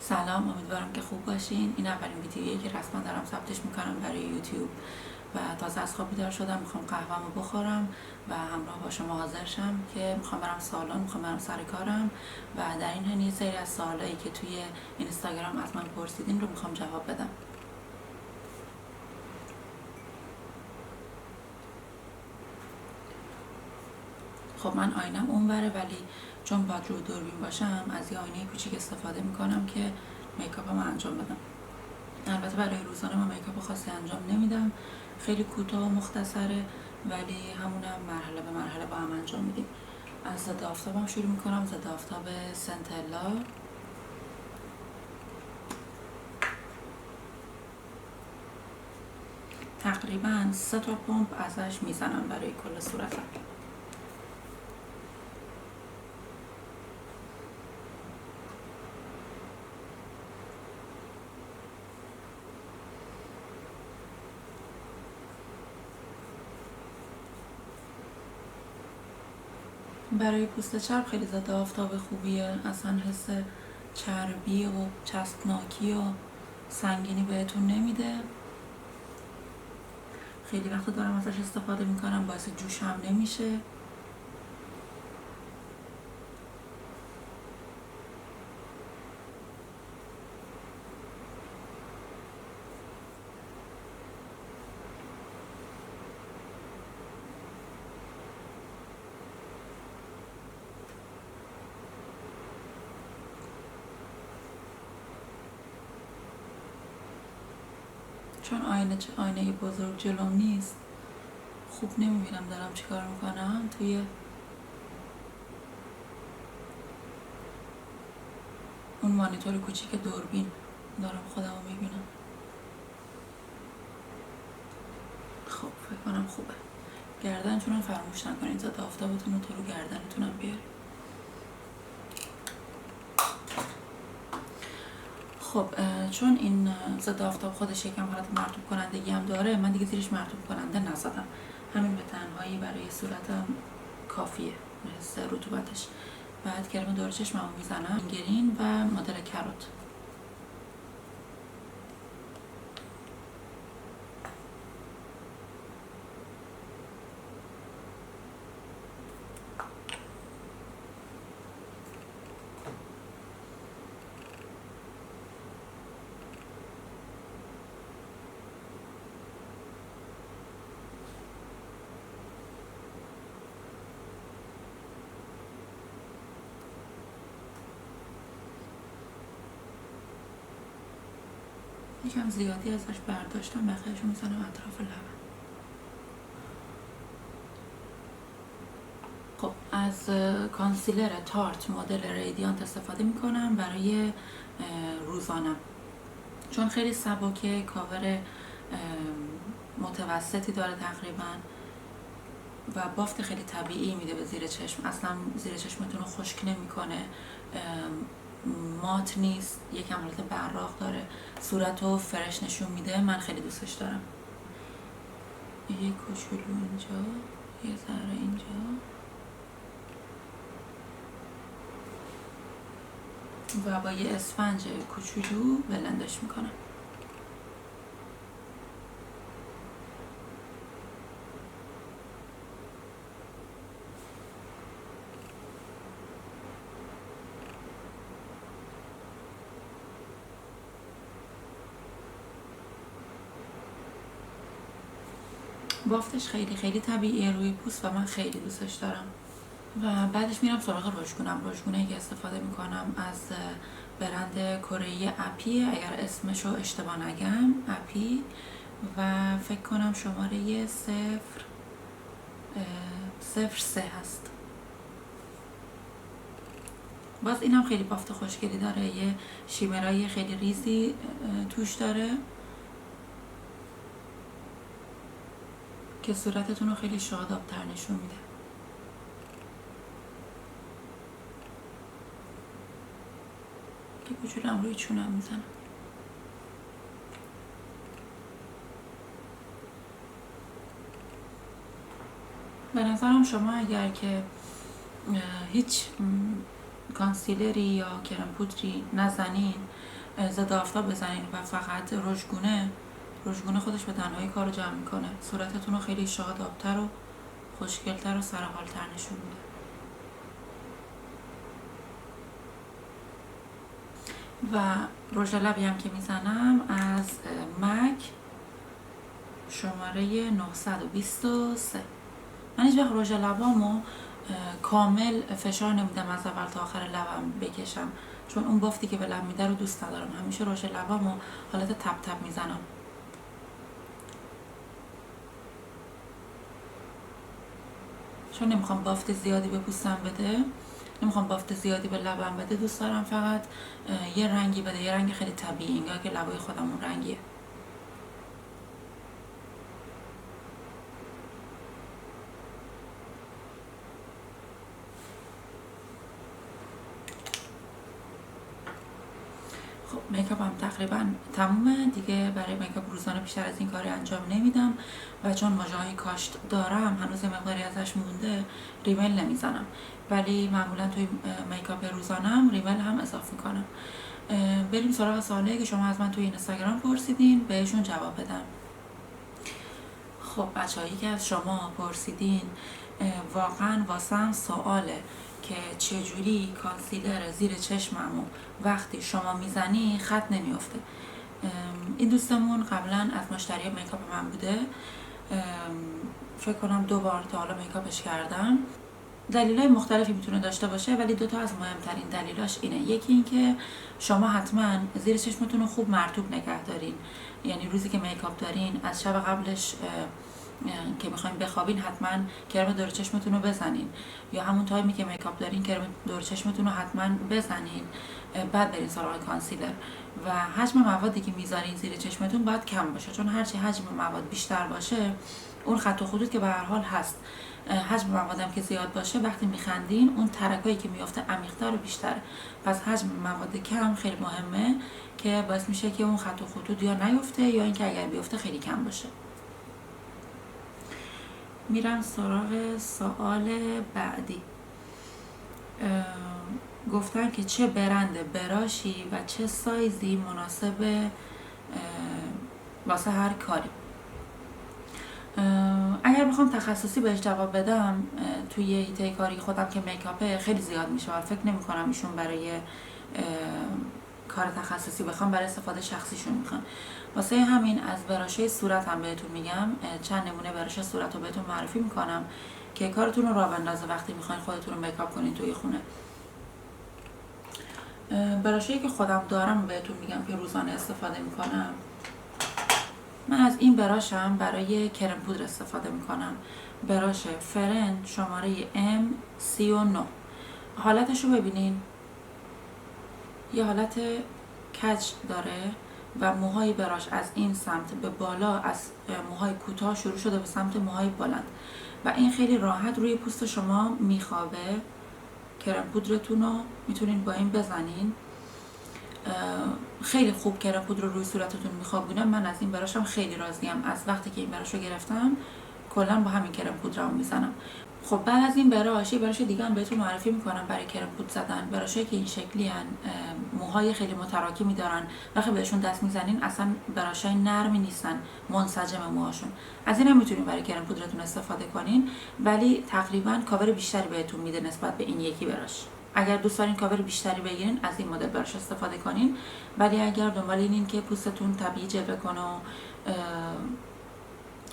سلام، امیدوارم که خوب باشین. این اولین ویدیویی که رسما دارم ضبطش میکنم برای یوتیوب و تازه از خواب بیدار شدم. میخوام قهوه‌مو بخورم و همراه با شما حاضر شم که میخوام برم سالن، میخوام برم سر کارم و در این حین یه سری از سوالایی که توی اینستاگرام از من پرسیدین رو میخوام جواب بدم. خب من آینم اونوره، ولی چون باید رو دوربین باشم از یه آینه کوچیک استفاده میکنم که میکاپمو انجام بدم. البته برای روزانه من میکاپ خاصی انجام نمیدم، خیلی کوتاه و مختصره، ولی همونم مرحله به مرحله با هم انجام میدیم. از ضد آفتابم شروع میکنم، ضد آفتاب سنتلا. تقریبا 3 تا پمپ ازش میزنم برای کل صورتم. برای پوست چرب خیلی ضد آفتاب خوبیه، اصلا حس چربی و چسبناکی و سنگینی بهتون نمیده. خیلی وقت دارم ازش استفاده میکنم، باعث جوش هم نمیشه. چون آینه بزرگ جلوم نیست، خوب نمیبینم دارم چیکار میکنم. توی اون مانیتور کوچیک دوربین دارم خودم رو میبینم. خب فکر کنم خوبه. گردنتون رو فراموش نکنید، ضد آفتابتون رو تو رو گردنتون هم بیارید. خب چون این ضد آفتاب خودش یکم حالت مرطوب کنندگی هم داره، من دیگه زیرش مرطوب کننده نزدم. همین به تنهایی برای صورتم کافیه حس رطوبتش. بعد کرم دور چشممو میزنم، گرین و مدل کروت. یکم زیادی ازش برداشتم، بقیه‌اشو میزنم اطراف لبم. خب از کانسیلر تارت مدل ریدیانت استفاده میکنم برای روزانم، چون خیلی سبکه، کاور متوسطی داره تقریبا و بافت خیلی طبیعی میده به زیر چشم. اصلا زیر چشمتون رو خشک نمیکنه، مات نیست، یکم حالت براق داره، صورت رو فرش نشون میده. من خیلی دوستش دارم. یه کوچولو اینجا، یه ذره اینجا و با یه اسفنج کوچولو بلندش میکنم. بافتش خیلی خیلی طبیعیه روی پوست و من خیلی دوستش دارم. و بعدش میرم سراغ رژگونم. رژگونی که استفاده میکنم از برند کره‌ای اپی، اگر اسمشو اشتباه نگم، اپی، و فکر کنم شماره 003 هست. باز اینم خیلی بافت خوشگلی داره، یه شیمرای خیلی ریزی توش داره که صورتتون رو خیلی شاداب‌تر نشون میده. که کوچولم روی چونم میزنم. به نظرم شما اگر که هیچ کانسیلری یا کرم پودری نزنین، ضد آفتاب بزنین و فقط رژگونه خودش به تنهایی کار رو جمع میکنه. صورتتون رو خیلی شادابتر و خوشگلتر و سرحالتر نشون میده. و رژ لبی هم که میزنم از مک شماره 923. من هیچ وقت رژ لبامو کامل فشار نمیدم از اول تا آخر لبم بکشم، چون اون بافتی که به لب میده رو دوست ندارم. همیشه رژ لبامو حالت تپ تپ میزنم. چون نمیخوام بافت زیادی به پوستم بده، نمیخوام بافت زیادی به لبم بده، دوست دارم فقط یه رنگی بده، یه رنگ خیلی طبیعی، انگار که لبای خودم اون رنگیه. خب میکاپ هم تقریبا تمومه دیگه. برای میکاپ روزانه بیشتر از این کاری انجام نمیدم و چون مژه‌های کاشت دارم هنوز مقداری ازش مونده، ریمل نمیزنم، ولی معمولا توی میکاپ روزانم ریمل هم اضافه میکنم. بریم سراغ سوالایی که شما از من توی اینستاگرام پرسیدین، بهشون جواب بدم. خب بچه‌هایی که از شما پرسیدین، واقعا واسم سواله که چجوری کانسیلر زیر چشممو وقتی شما میزنی خط نمیافته. این دوستمون قبلا از مشتری میکاپ من بوده، فکر کنم 2 بار تا حالا میکاپش کردم. دلایل مختلفی میتونه داشته باشه، ولی 2 تا از مهمترین دلیلاش اینه. یکی این که شما حتما زیر چشمتون رو خوب مرطوب نگه دارین، یعنی روزی که میکاپ دارین از شب قبلش که میخواین بخوابین حتما کرم دور چشمتون رو بزنین، یا همون تایمی که میکاپ دارین کرم دور چشمتون رو حتما بزنین، بعد برین سراغ کانسیلر. و حجم موادی که میذارین زیر چشمتون باید کم باشه، چون هرچی حجم مواد بیشتر باشه، اون خط و خطوط که به هر حال هست، حجم موادم که زیاد باشه، وقتی میخندین اون ترکایی که میفته عمیق‌تر و بیشتره. پس حجم مواد کم خیلی مهمه که باعث میشه که اون خط و خطوط یا نیفته یا اینکه اگر بیفته خیلی کم باشه. میرم سراغ سوال بعدی. گفتن که چه برند براشی و چه سایزی مناسب واسه هر کاری. اگر بخوام تخصصی بهش جواب بدم، توی هیته کاری خودم که میکاپه خیلی زیاد میشه و فکر نمی کنم ایشون برای کار تخصصی بخوام، برای استفاده شخصیشون میخوان. واسه همین از براشای صورت هم بهتون میگم، چند نمونه براش صورت رو بهتون معرفی میکنم که کارتون رو راه بندازه وقتی میخواین خودتون رو میکاپ کنین توی خونه. براشایی که خودم دارم بهتون میگم که روزانه استفاده میکنم. من از این براشم برای کرم پودر استفاده میکنم. براش فرند شماره M39. حالتش رو ببینین، یه حالت کج داره و موهای براش از این سمت به بالا، از موهای کوتاه شروع شده به سمت موهای بلند و این خیلی راحت روی پوست شما میخوابه. کرم پودرتون رو میتونین با این بزنین، خیلی خوب کرم پودر رو روی صورتتون میخوابونه. من از این براشم خیلی راضیم، از وقتی که این براش رو گرفتم کلا با همین کرم پودر رو میزنم. خب بعد از این براش، یه براش دیگه هم بهتون معرفی میکنم برای کرم پودر زدن. براشایی که این شکلی هن، موهای خیلی متراکمی دارن، وقتی بهشون دست میزنین اصلا براشای نرمی نیستن، منسجم موهاشون. از این هم میتونین برای کرم پودرتون استفاده کنین، ولی تقریبا کاور بیشتری بهتون میده نسبت به این یکی براش. اگر دوست دارین کاور بیشتری بگیرین از این مدل براش استفاده کنین، ولی اگر دنبال اینین که پوستتون طبیعی جلوه کنه و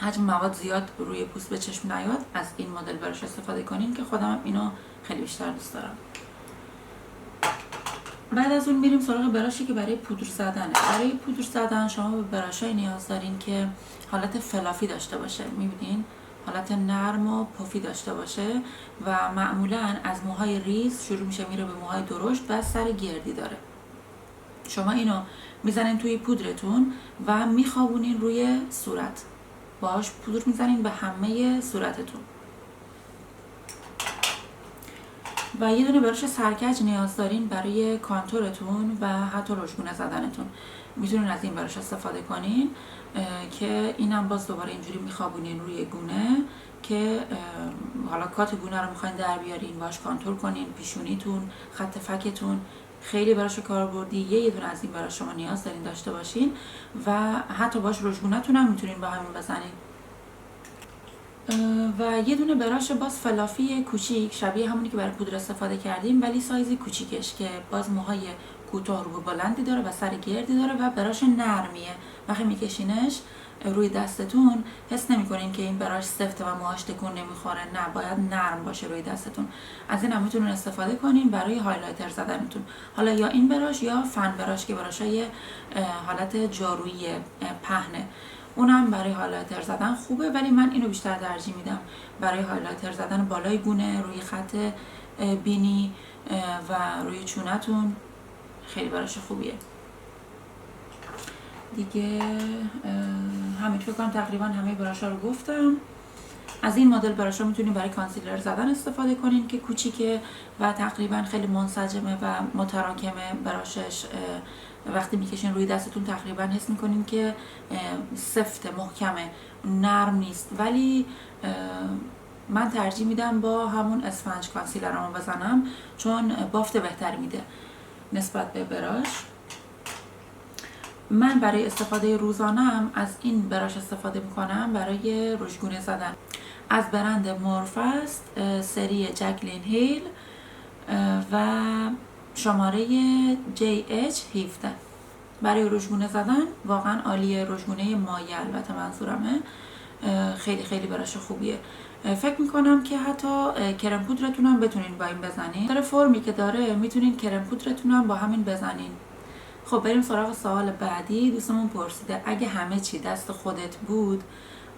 حجم مواد زیاد روی پوست به چشم نیاد، از این مدل براش استفاده کنین که خودم اینو خیلی بیشتر دوست دارم. بعد از اون میریم سراغ براشی که برای پودر زدنه. برای پودر زدن شما به براشای نیاز دارین که حالت فلافی داشته باشه، میبینین حالت نرم و پفی داشته باشه و معمولا از موهای ریز شروع میشه میره به موهای درشت و سر گردی داره. شما اینو میزنین توی پودرتون و میخوابونین روی صورت، باهاش پودر میزنین به همه صورتتون. و یه دونه براش سرکج نیاز دارین برای کانتورتون و حتی رژگونه زدنتون. میتونین از این براش استفاده کنین که اینم باز دوباره اینجوری میخوابونین روی گونه که حالا کات گونه رو میخواین در بیارین، باش کانتور کنین، پیشونیتون، خط فکتون، خیلی براش کاربردی. یه دونه از این برای شما نیاز دارین داشته باشین و حتی باش رژگونتون هم میتونین با همین بزنین. و یه دونه براش باز فلافی کوچیک شبیه همونی که برای پودر استفاده کردیم ولی سایزی کوچیکش که باز موهای کوتاه رو بلندی داره و سر گردی داره و براش نرمیه. وقتی میکشینش روی دستتون حس نمیکنین که این براش سفته و موهاش تکون نمیخوره، نه، باید نرم باشه روی دستتون. از این هم میتونین استفاده کنین برای هایلایتر زدنتون، حالا یا این براش یا فن براش که براشای حالت جارویی پهنه، اونم برای هایلایتر زدن خوبه، ولی من اینو بیشتر ترجیح میدم برای هایلایتر زدن بالای گونه، روی خط بینی و روی چونتون. خیلی براش خوبیه دیگه. همین فکر کنم تقریبا همه براشا رو گفتم. از این مدل براشا میتونید برای کانسیلر زدن استفاده کنین که کوچیکه و تقریبا خیلی منسجمه و متراکمه. براشش وقتی میکشین روی دستتون تقریبا حس میکنین که سفت، محکمه، نرم نیست، ولی من ترجیح میدم با همون اسفنج کانسیلرمو بزنم چون بافت بهتری میده نسبت به براش. من برای استفاده روزانم از این براش استفاده میکنم برای رژگونه زدن از برند مورف است، سری جکلین هیل و شماره JH17. برای رژگونه زدن واقعا عالیه. رژگونه مایع البته منظورمه، خیلی خیلی براش خوبیه. فکر میکنم که حتی کرم پودرتون هم بتونین با این بزنین. در فرمی که داره میتونین کرم پودرتون هم با همین بزنین. خب بریم سراغ سوال بعدی. دوستمون پرسیده اگه همه چی دست خودت بود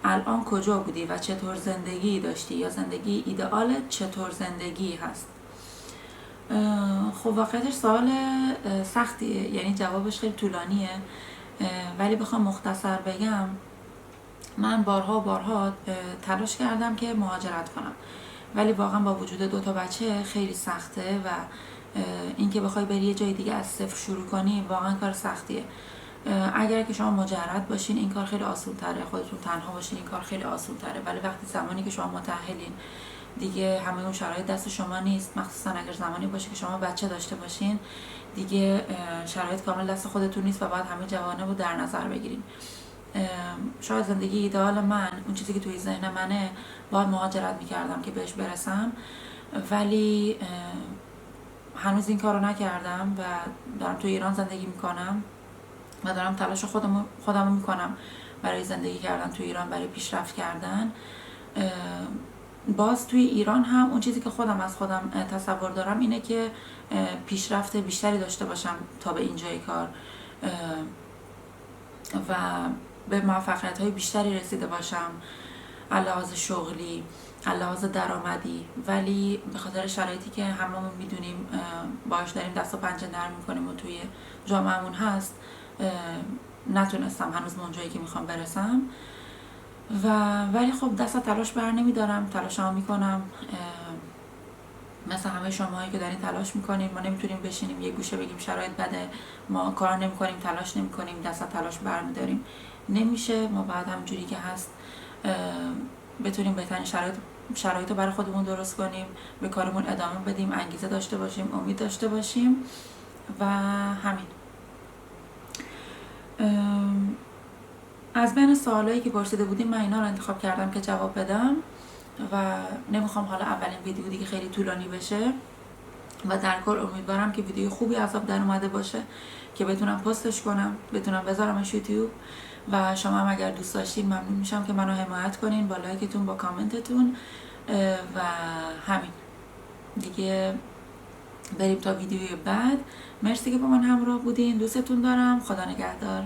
الان کجا بودی و چطور زندگی داشتی، یا زندگی ایدئالت چطور زندگی هست؟ خب واقعیتش سوال سختیه، یعنی جوابش خیلی طولانیه، ولی بخوام مختصر بگم من بارها تلاش کردم که مهاجرت کنم، ولی واقعا با وجود 2 بچه خیلی سخته و اینکه بخوای بری یه جای دیگه از صفر شروع کنی واقعا کار سختیه. اگر که شما مجرد باشین این کار خیلی آسون تره، خودتون تنها باشین این کار خیلی آسون تره، ولی وقتی زمانی که شما متأهلین دیگه همه اون شرایط دست شما نیست، مخصوصا اگر زمانی باشه که شما بچه داشته باشین دیگه شرایط کامل دست خودتون نیست و باید همه جوانب رو در نظر بگیرین. شاید زندگی ایدئال من، اون چیزی که توی ذهن منه، باید مهاجرت میکردم که بهش برسم، ولی هنوز این کارو نکردم و دارم توی ایران زندگی میکنم و دارم تلاش خودمو میکنم برای زندگی کردن توی ایران، برای پیشرفت کردن. باز توی ایران هم اون چیزی که خودم از خودم تصور دارم اینه که پیشرفت بیشتری داشته باشم تا به اینجای کار و به موفقیت‌های بیشتری رسیده باشم علاوه شغلی، علاوه درآمدی، ولی به خاطر شرایطی که هممون میدونیم باهاش داریم دست و پنجه نرم میکنیم و توی جامعهمون هست نتونستم هنوز به اونجایی که میخوام برسم ولی خب دست تلاش بر نمیدارم، تلاشمو میکنم. مثل همه شماهایی که دارین تلاش میکنیم، ما نمیتونیم بشینیم یه گوشه بگیم شرایط بده ما کار نمیکنیم، تلاش نمیکنیم، دست تلاش برمیداریم، نمیشه. ما بعد همونجوری که هست بتونیم بهترین شرایط رو برای خودمون درست کنیم، به کارمون ادامه بدیم، انگیزه داشته باشیم، امید داشته باشیم و همین. از بین سوالایی که پرسیده بودیم من اینا رو انتخاب کردم که جواب بدم و نمیخوام حالا اولین ویدیو دیگه خیلی طولانی بشه و در کل امیدوارم که ویدیو خوبی از آب در اومده باشه که بتونم پستش کنم، بتونم بذارمش یوتیوب و شما هم اگر دوست داشتین ممنون میشم که منو حمایت کنین با لایکتون، با کامنتتون و همین دیگه. بریم تا ویدیوی بعد. مرسی که با من همراه بودین، دوستتون دارم، خدا نگهدار.